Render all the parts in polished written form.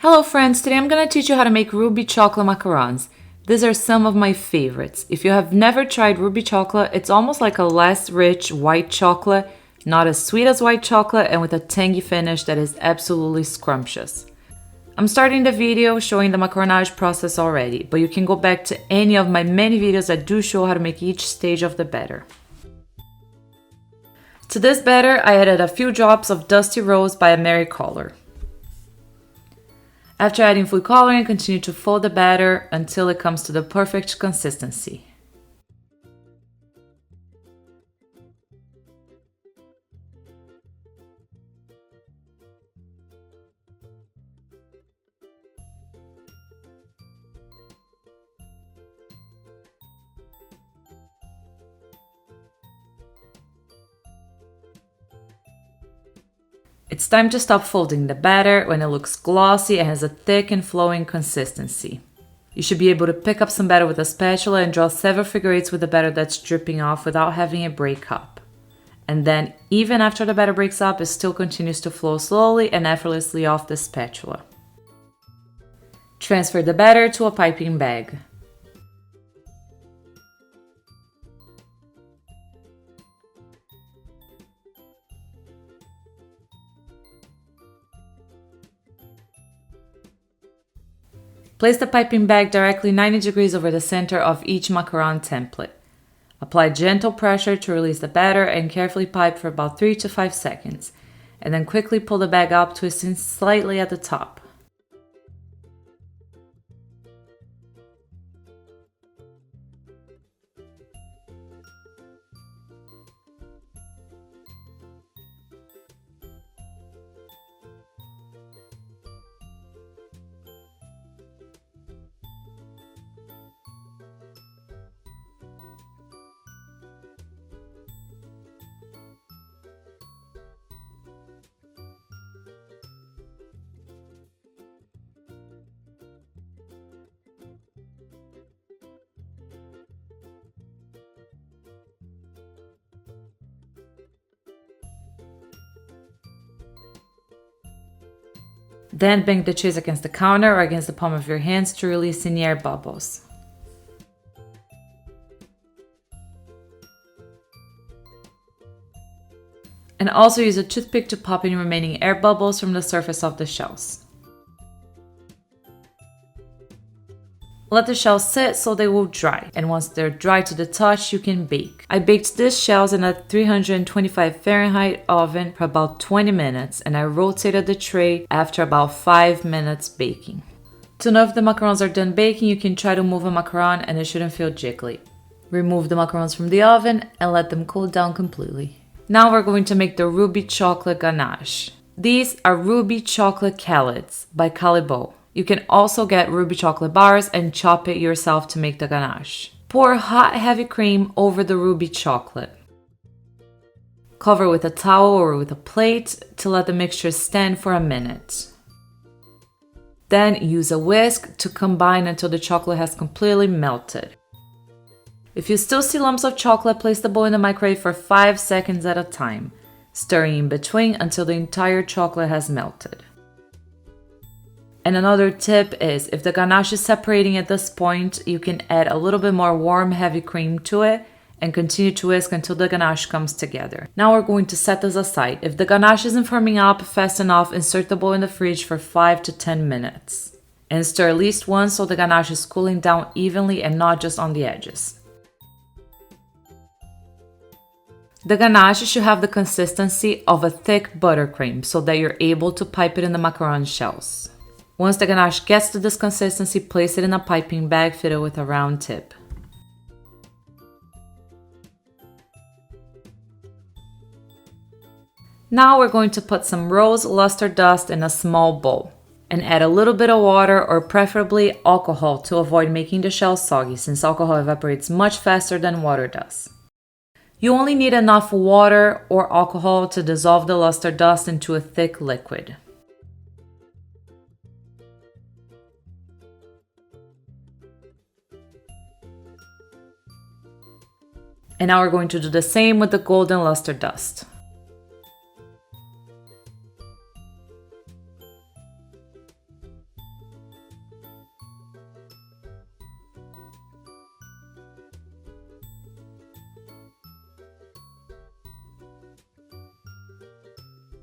Hello friends, today I'm going to teach you how to make ruby chocolate macarons. These are some of my favorites. If you have never tried ruby chocolate, it's almost like a less rich white chocolate, not as sweet as white chocolate, and with a tangy finish that is absolutely scrumptious. I'm starting the video showing the macaronage process already, but you can go back to any of my many videos that do show how to make each stage of the batter. To this batter, I added a few drops of Dusty Rose by Americolor. After adding food coloring, continue to fold the batter until it comes to the perfect consistency. It's time to stop folding the batter when it looks glossy and has a thick and flowing consistency. You should be able to pick up some batter with a spatula and draw several figure eights with the batter that's dripping off without having it break up. And then, even after the batter breaks up, it still continues to flow slowly and effortlessly off the spatula. Transfer the batter to a piping bag. Place the piping bag directly 90 degrees over the center of each macaron template. Apply gentle pressure to release the batter and carefully pipe for about 3 to 5 seconds, and then quickly pull the bag up, twisting slightly at the top. Then bang the cheese against the counter or against the palm of your hands to release any air bubbles. And also use a toothpick to pop any remaining air bubbles from the surface of the shells. Let the shells sit so they will dry, and once they're dry to the touch, you can bake. I baked these shells in a 325 Fahrenheit oven for about 20 minutes, and I rotated the tray after about 5 minutes baking. To know if the macarons are done baking, you can try to move a macaron and it shouldn't feel jiggly. Remove the macarons from the oven and let them cool down completely. Now we're going to make the ruby chocolate ganache. These are ruby chocolate callets by Callets. You can also get ruby chocolate bars and chop it yourself to make the ganache. Pour hot heavy cream over the ruby chocolate. Cover with a towel or with a plate to let the mixture stand for a minute. Then use a whisk to combine until the chocolate has completely melted. If you still see lumps of chocolate, place the bowl in the microwave for 5 seconds at a time, stirring in between until the entire chocolate has melted. And another tip is, if the ganache is separating at this point, you can add a little bit more warm, heavy cream to it and continue to whisk until the ganache comes together. Now we're going to set this aside. If the ganache isn't firming up fast enough, insert the bowl in the fridge for 5 to 10 minutes. And stir at least once so the ganache is cooling down evenly and not just on the edges. The ganache should have the consistency of a thick buttercream so that you're able to pipe it in the macaron shells. Once the ganache gets to this consistency, place it in a piping bag fitted with a round tip. Now we're going to put some rose luster dust in a small bowl and add a little bit of water or preferably alcohol to avoid making the shells soggy, since alcohol evaporates much faster than water does. You only need enough water or alcohol to dissolve the luster dust into a thick liquid. And now we're going to do the same with the golden luster dust.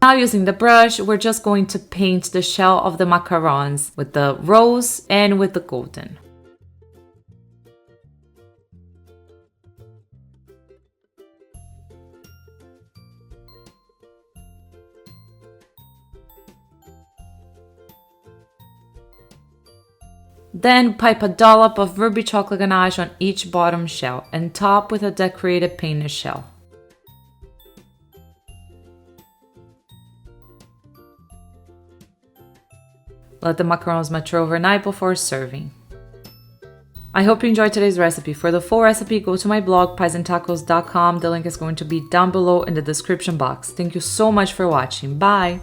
Now using the brush, we're just going to paint the shell of the macarons with the rose and with the golden. Then pipe a dollop of ruby chocolate ganache on each bottom shell and top with a decorated painted shell. Let the macarons mature overnight before serving. I hope you enjoyed today's recipe. For the full recipe, go to my blog, piesandtacos.com. The link is going to be down below in the description box. Thank you so much for watching. Bye!